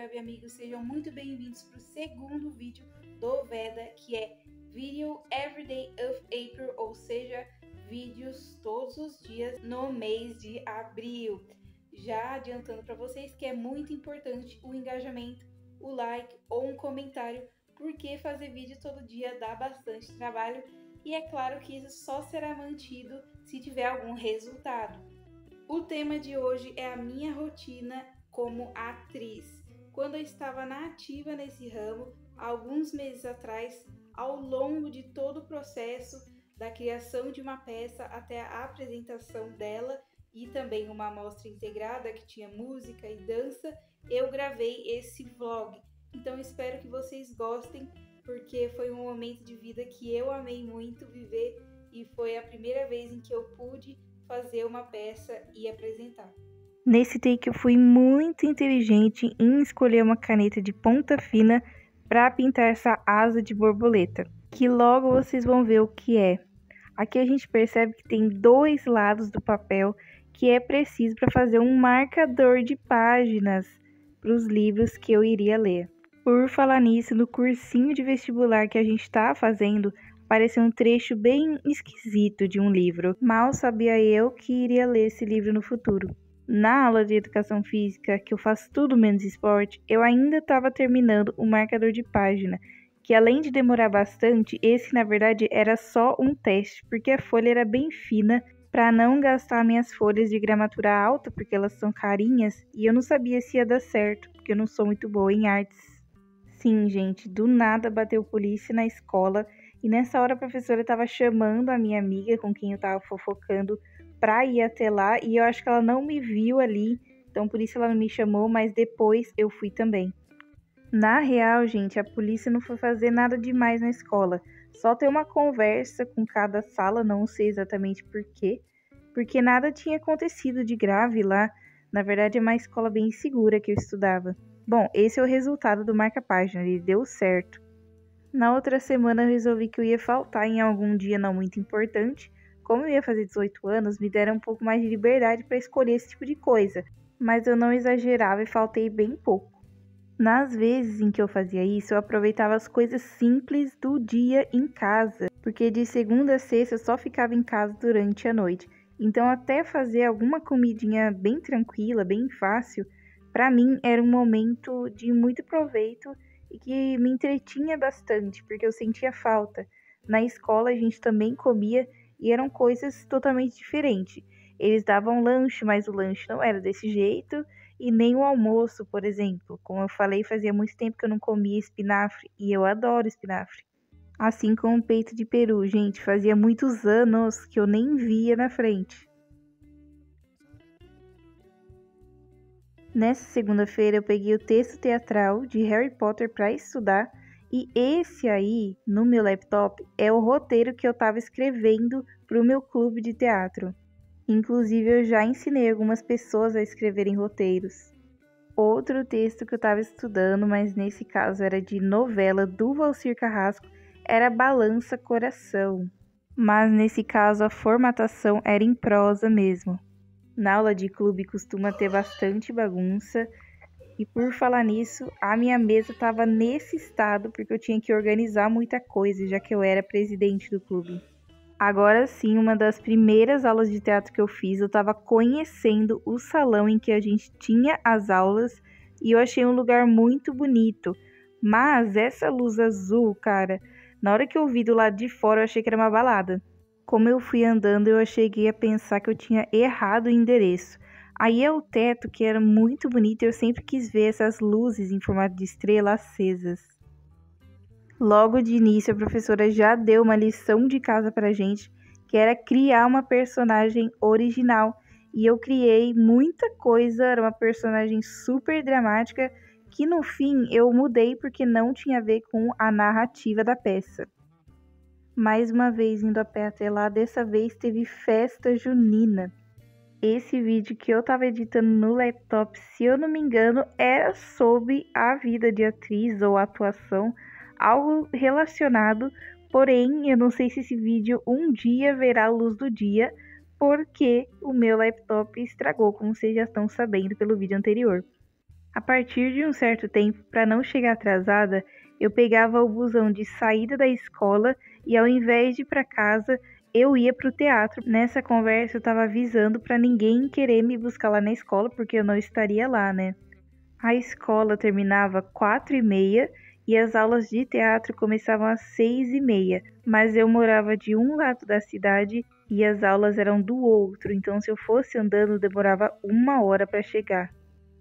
web amigos, sejam muito bem-vindos para o segundo vídeo do Veda, que é Video Everyday of April, ou seja, vídeos todos os dias no mês de abril. Já adiantando para vocês que é muito importante o engajamento, o like ou um comentário, porque fazer vídeo todo dia dá bastante trabalho e é claro que isso só será mantido se tiver algum resultado. O tema de hoje é a minha rotina como atriz. Quando eu estava na ativa nesse ramo, alguns meses atrás, ao longo de todo o processo da criação de uma peça até a apresentação dela e também uma amostra integrada que tinha música e dança, eu gravei esse vlog. Então espero que vocês gostem, porque foi um momento de vida que eu amei muito viver e foi a primeira vez em que eu pude fazer uma peça e apresentar. Nesse take eu fui muito inteligente em escolher uma caneta de ponta fina para pintar essa asa de borboleta, que logo vocês vão ver o que é. Aqui a gente percebe que tem dois lados do papel que é preciso para fazer um marcador de páginas para os livros que eu iria ler. Por falar nisso, no cursinho de vestibular que a gente está fazendo, apareceu um trecho bem esquisito de um livro. Mal sabia eu que iria ler esse livro no futuro. Na aula de educação física, que eu faço tudo menos esporte, eu ainda estava terminando o marcador de página, que além de demorar bastante, esse na verdade era só um teste, porque a folha era bem fina, para não gastar minhas folhas de gramatura alta, porque elas são carinhas, e eu não sabia se ia dar certo, porque eu não sou muito boa em artes. Sim, gente, do nada bateu polícia na escola, e nessa hora a professora estava chamando a minha amiga com quem eu estava fofocando pra ir até lá, e eu acho que ela não me viu ali, então por isso ela não me chamou, mas depois eu fui também. Na real, gente, a polícia não foi fazer nada demais na escola, só ter uma conversa com cada sala, não sei exatamente por quê, porque nada tinha acontecido de grave lá, na verdade é uma escola bem segura que eu estudava. Bom, esse é o resultado do marca-página, ele deu certo. Na outra semana eu resolvi que eu ia faltar em algum dia não muito importante. Como eu ia fazer 18 anos, me deram um pouco mais de liberdade para escolher esse tipo de coisa, mas eu não exagerava e faltei bem pouco. Nas vezes em que eu fazia isso, eu aproveitava as coisas simples do dia em casa, porque de segunda a sexta eu só ficava em casa durante a noite. Então até fazer alguma comidinha bem tranquila, bem fácil, para mim era um momento de muito proveito e que me entretinha bastante, porque eu sentia falta. Na escola a gente também comia e eram coisas totalmente diferentes. Eles davam lanche, mas o lanche não era desse jeito, e nem o almoço, por exemplo. Como eu falei, fazia muito tempo que eu não comia espinafre, e eu adoro espinafre. Assim como o peito de peru, gente, fazia muitos anos que eu nem via na frente. Nessa segunda-feira eu peguei o texto teatral de Harry Potter para estudar, e esse aí, no meu laptop, é o roteiro que eu estava escrevendo para o meu clube de teatro. Inclusive, eu já ensinei algumas pessoas a escreverem roteiros. Outro texto que eu estava estudando, mas nesse caso era de novela do Valcir Carrasco, era Balança Coração. Mas nesse caso a formatação era em prosa mesmo. Na aula de clube costuma ter bastante bagunça. E por falar nisso, a minha mesa estava nesse estado porque eu tinha que organizar muita coisa, já que eu era presidente do clube. Agora sim, uma das primeiras aulas de teatro que eu fiz, eu estava conhecendo o salão em que a gente tinha as aulas e eu achei um lugar muito bonito. Mas essa luz azul, cara, na hora que eu vi do lado de fora, eu achei que era uma balada. Como eu fui andando, eu cheguei a pensar que eu tinha errado o endereço. Aí é o teto, que era muito bonito, e eu sempre quis ver essas luzes em formato de estrela acesas. Logo de início, a professora já deu uma lição de casa pra gente, que era criar uma personagem original. E eu criei muita coisa, era uma personagem super dramática, que no fim eu mudei porque não tinha a ver com a narrativa da peça. Mais uma vez indo a pé até lá, dessa vez teve festa junina. Esse vídeo que eu tava editando no laptop, se eu não me engano, era sobre a vida de atriz ou atuação, algo relacionado, porém eu não sei se esse vídeo um dia verá a luz do dia, porque o meu laptop estragou, como vocês já estão sabendo pelo vídeo anterior. A partir de um certo tempo, para não chegar atrasada, eu pegava o busão de saída da escola e ao invés de ir para casa, eu ia para o teatro. Nessa conversa eu estava avisando para ninguém querer me buscar lá na escola, porque eu não estaria lá, né? A escola terminava 4h30 e as aulas de teatro começavam às 6h30, mas eu morava de um lado da cidade e as aulas eram do outro, então se eu fosse andando demorava 1 hora para chegar.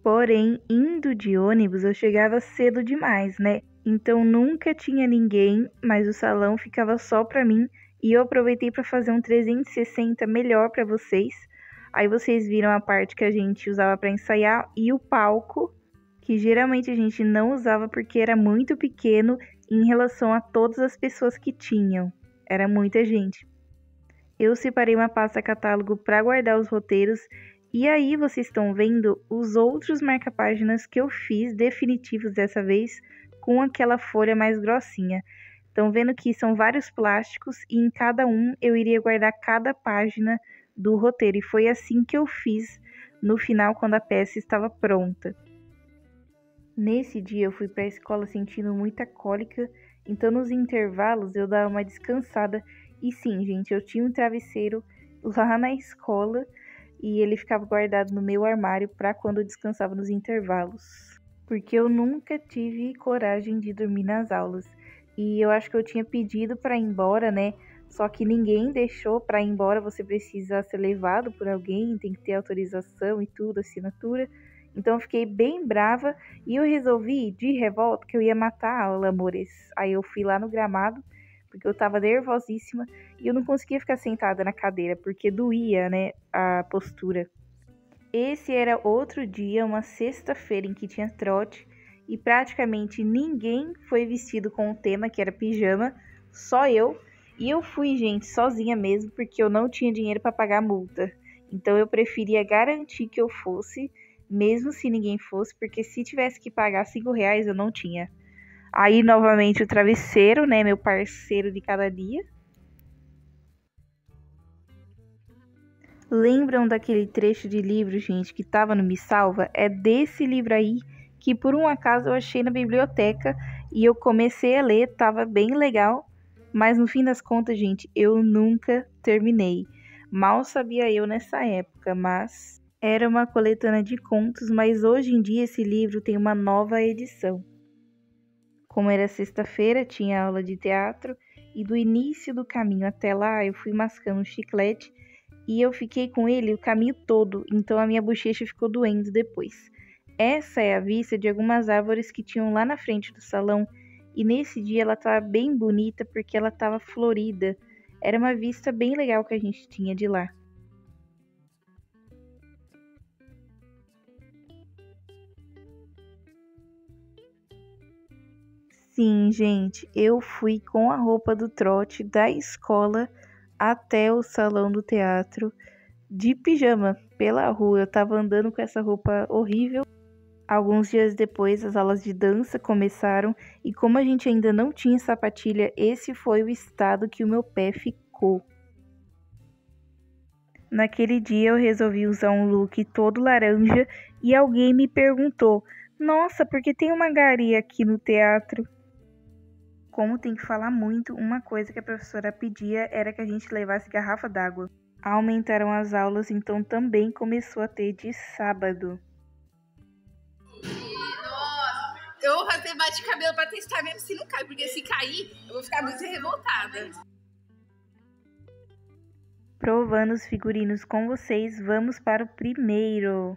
Porém, indo de ônibus eu chegava cedo demais, né? Então nunca tinha ninguém, mas o salão ficava só para mim e eu aproveitei para fazer um 360 melhor para vocês. Aí vocês viram a parte que a gente usava para ensaiar e o palco, que geralmente a gente não usava porque era muito pequeno em relação a todas as pessoas que tinham. Era muita gente. Eu separei uma pasta catálogo para guardar os roteiros e aí vocês estão vendo os outros marca-páginas que eu fiz definitivos dessa vez com aquela folha mais grossinha. Estão vendo que são vários plásticos e em cada um eu iria guardar cada página do roteiro. E foi assim que eu fiz no final quando a peça estava pronta. Nesse dia eu fui para a escola sentindo muita cólica, então nos intervalos eu dava uma descansada. E sim, gente, eu tinha um travesseiro lá na escola e ele ficava guardado no meu armário para quando eu descansava nos intervalos. Porque eu nunca tive coragem de dormir nas aulas. E eu acho que eu tinha pedido para ir embora, né? Só que ninguém deixou. Para ir embora você precisa ser levado por alguém, tem que ter autorização e tudo, assinatura. Então eu fiquei bem brava e eu resolvi, de revolta, que eu ia matar a aula, amores. Aí eu fui lá no gramado, porque eu tava nervosíssima e eu não conseguia ficar sentada na cadeira, porque doía, né, a postura. Esse era outro dia, uma sexta-feira em que tinha trote e praticamente ninguém foi vestido com o tema, que era pijama, só eu. E eu fui, gente, sozinha mesmo, porque eu não tinha dinheiro para pagar a multa. Então eu preferia garantir que eu fosse, mesmo se ninguém fosse, porque se tivesse que pagar R$5 eu não tinha. Aí, novamente, o travesseiro, né, meu parceiro de cada dia. Lembram daquele trecho de livro, gente, que tava no Me Salva? É desse livro aí que, por um acaso, eu achei na biblioteca e eu comecei a ler, tava bem legal. Mas, no fim das contas, gente, eu nunca terminei. Mal sabia eu nessa época, mas era uma coletânea de contos, mas hoje em dia esse livro tem uma nova edição. Como era sexta-feira, tinha aula de teatro e do início do caminho até lá eu fui mascando um chiclete e eu fiquei com ele o caminho todo, então a minha bochecha ficou doendo depois. Essa é a vista de algumas árvores que tinham lá na frente do salão e nesse dia ela estava bem bonita porque ela estava florida. Era uma vista bem legal que a gente tinha de lá. Sim, gente, eu fui com a roupa do trote da escola até o salão do teatro de pijama pela rua. Eu tava andando com essa roupa horrível. Alguns dias depois, as aulas de dança começaram e como a gente ainda não tinha sapatilha, esse foi o estado que o meu pé ficou. Naquele dia eu resolvi usar um look todo laranja e alguém me perguntou: "Nossa, porque tem uma gari aqui no teatro?" Como tem que falar muito, uma coisa que a professora pedia era que a gente levasse garrafa d'água. Aumentaram as aulas, então também começou a ter de sábado. Nossa, eu vou fazer bate-cabelo pra testar mesmo se não cai, porque se cair, eu vou ficar muito revoltada. Provando os figurinos com vocês, vamos para o primeiro.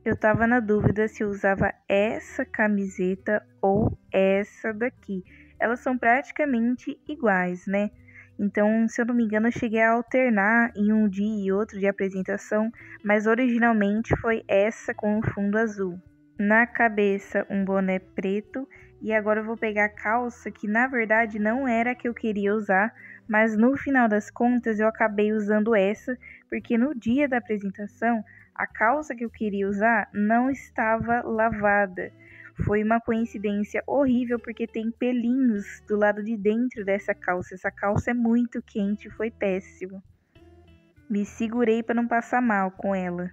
Eu tava na dúvida se eu usava essa camiseta ou essa daqui. Elas são praticamente iguais, né? Então, se eu não me engano, eu cheguei a alternar em um dia e outro de apresentação, mas originalmente foi essa com o fundo azul. Na cabeça, um boné preto, e agora eu vou pegar a calça que na verdade não era a que eu queria usar, mas no final das contas eu acabei usando essa, porque no dia da apresentação a calça que eu queria usar não estava lavada. Foi uma coincidência horrível porque tem pelinhos do lado de dentro dessa calça. Essa calça é muito quente, foi péssimo. Me segurei para não passar mal com ela.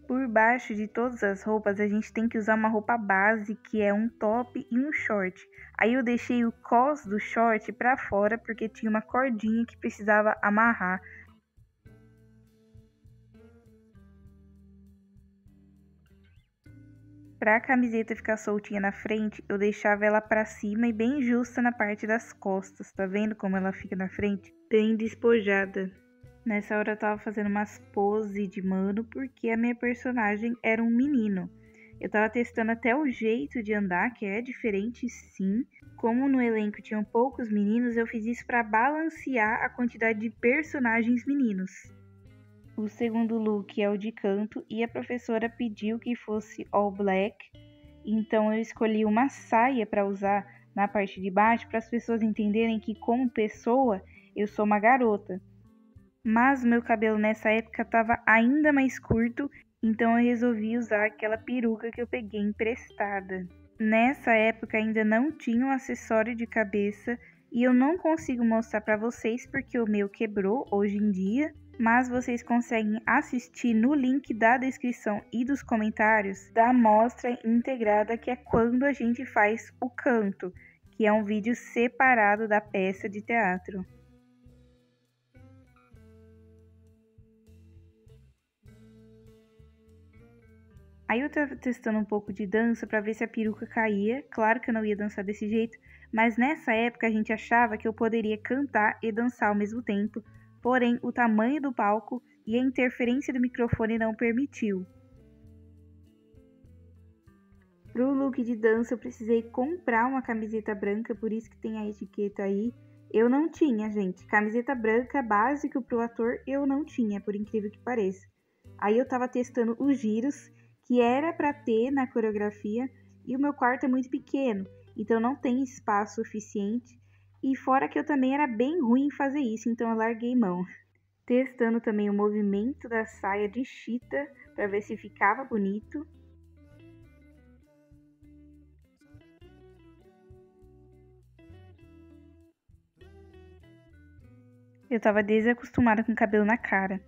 Por baixo de todas as roupas, a gente tem que usar uma roupa base, que é um top e um short. Aí eu deixei o cos do short para fora, porque tinha uma cordinha que precisava amarrar. Para a camiseta ficar soltinha na frente, eu deixava ela para cima e bem justa na parte das costas. Tá vendo como ela fica na frente? Bem despojada. Nessa hora eu tava fazendo umas poses de mano porque a minha personagem era um menino. Eu tava testando até o jeito de andar, que é diferente sim. Como no elenco tinham poucos meninos, eu fiz isso para balancear a quantidade de personagens meninos. O segundo look é o de canto e a professora pediu que fosse all black, então eu escolhi uma saia para usar na parte de baixo para as pessoas entenderem que como pessoa eu sou uma garota. Mas meu cabelo nessa época estava ainda mais curto, então eu resolvi usar aquela peruca que eu peguei emprestada. Nessa época ainda não tinha um acessório de cabeça e eu não consigo mostrar para vocês porque o meu quebrou hoje em dia, mas vocês conseguem assistir no link da descrição e dos comentários da mostra integrada, que é quando a gente faz o canto, que é um vídeo separado da peça de teatro. Aí eu tava testando um pouco de dança para ver se a peruca caía. Claro que eu não ia dançar desse jeito, mas nessa época a gente achava que eu poderia cantar e dançar ao mesmo tempo, porém o tamanho do palco e a interferência do microfone não permitiu. Pro look de dança eu precisei comprar uma camiseta branca, por isso que tem a etiqueta aí. Eu não tinha, gente. Camiseta branca básica pro ator eu não tinha, por incrível que pareça. Aí eu tava testando os giros, que era para ter na coreografia, e o meu quarto é muito pequeno, então não tem espaço suficiente, e fora que eu também era bem ruim em fazer isso, então eu larguei mão. Testando também o movimento da saia de chita para ver se ficava bonito. Eu tava desacostumada com cabelo na cara.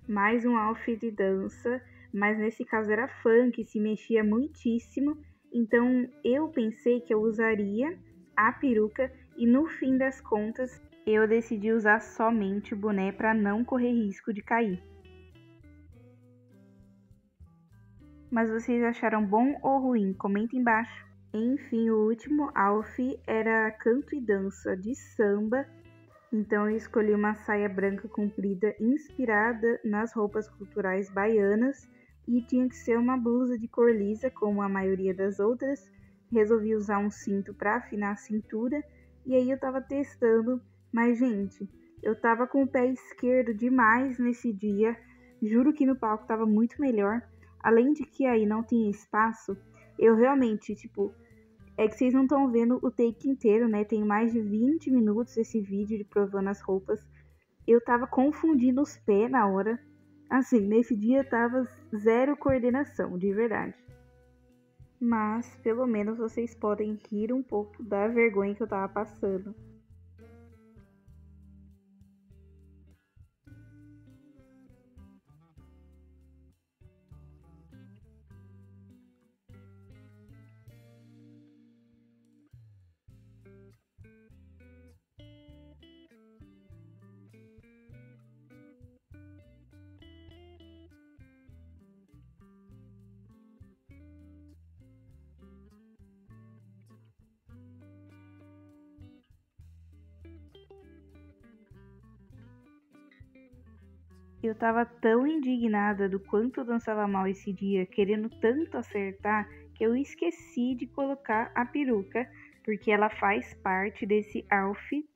Mais um outfit de dança, mas nesse caso era funk, se mexia muitíssimo, então eu pensei que eu usaria a peruca e no fim das contas eu decidi usar somente o boné para não correr risco de cair. Mas vocês acharam bom ou ruim? Comenta embaixo. Enfim, o último outfit era canto e dança de samba. Então eu escolhi uma saia branca comprida inspirada nas roupas culturais baianas e tinha que ser uma blusa de cor lisa como a maioria das outras. Resolvi usar um cinto para afinar a cintura e aí eu tava testando, mas gente, eu tava com o pé esquerdo demais nesse dia. Juro que no palco tava muito melhor. Além de que aí não tinha espaço, eu realmente, é que vocês não estão vendo o take inteiro, né? Tem mais de 20 minutos esse vídeo de provando as roupas. Eu tava confundindo os pés na hora. Assim, nesse dia tava zero coordenação, de verdade. Mas, pelo menos, vocês podem rir um pouco da vergonha que eu tava passando. Eu tava tão indignada do quanto eu dançava mal esse dia, querendo tanto acertar, que eu esqueci de colocar a peruca, porque ela faz parte desse outfit.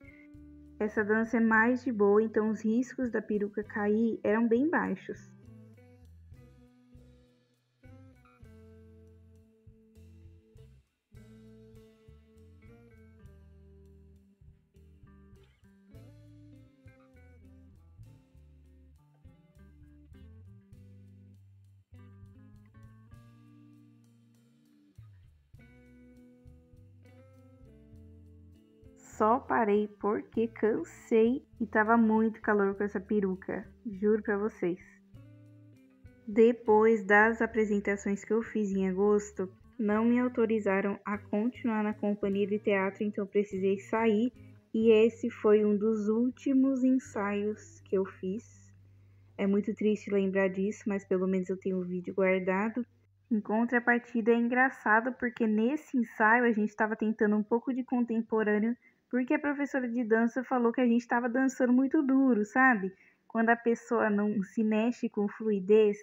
Essa dança é mais de boa, então os riscos da peruca cair eram bem baixos. só parei porque cansei e tava muito calor com essa peruca, juro pra vocês. Depois das apresentações que eu fiz em agosto, não me autorizaram a continuar na companhia de teatro, então precisei sair. E esse foi um dos últimos ensaios que eu fiz. É muito triste lembrar disso, mas pelo menos eu tenho o vídeo guardado. Em contrapartida, é engraçado porque nesse ensaio a gente estava tentando um pouco de contemporâneo, porque a professora de dança falou que a gente estava dançando muito duro, sabe? Quando a pessoa não se mexe com fluidez,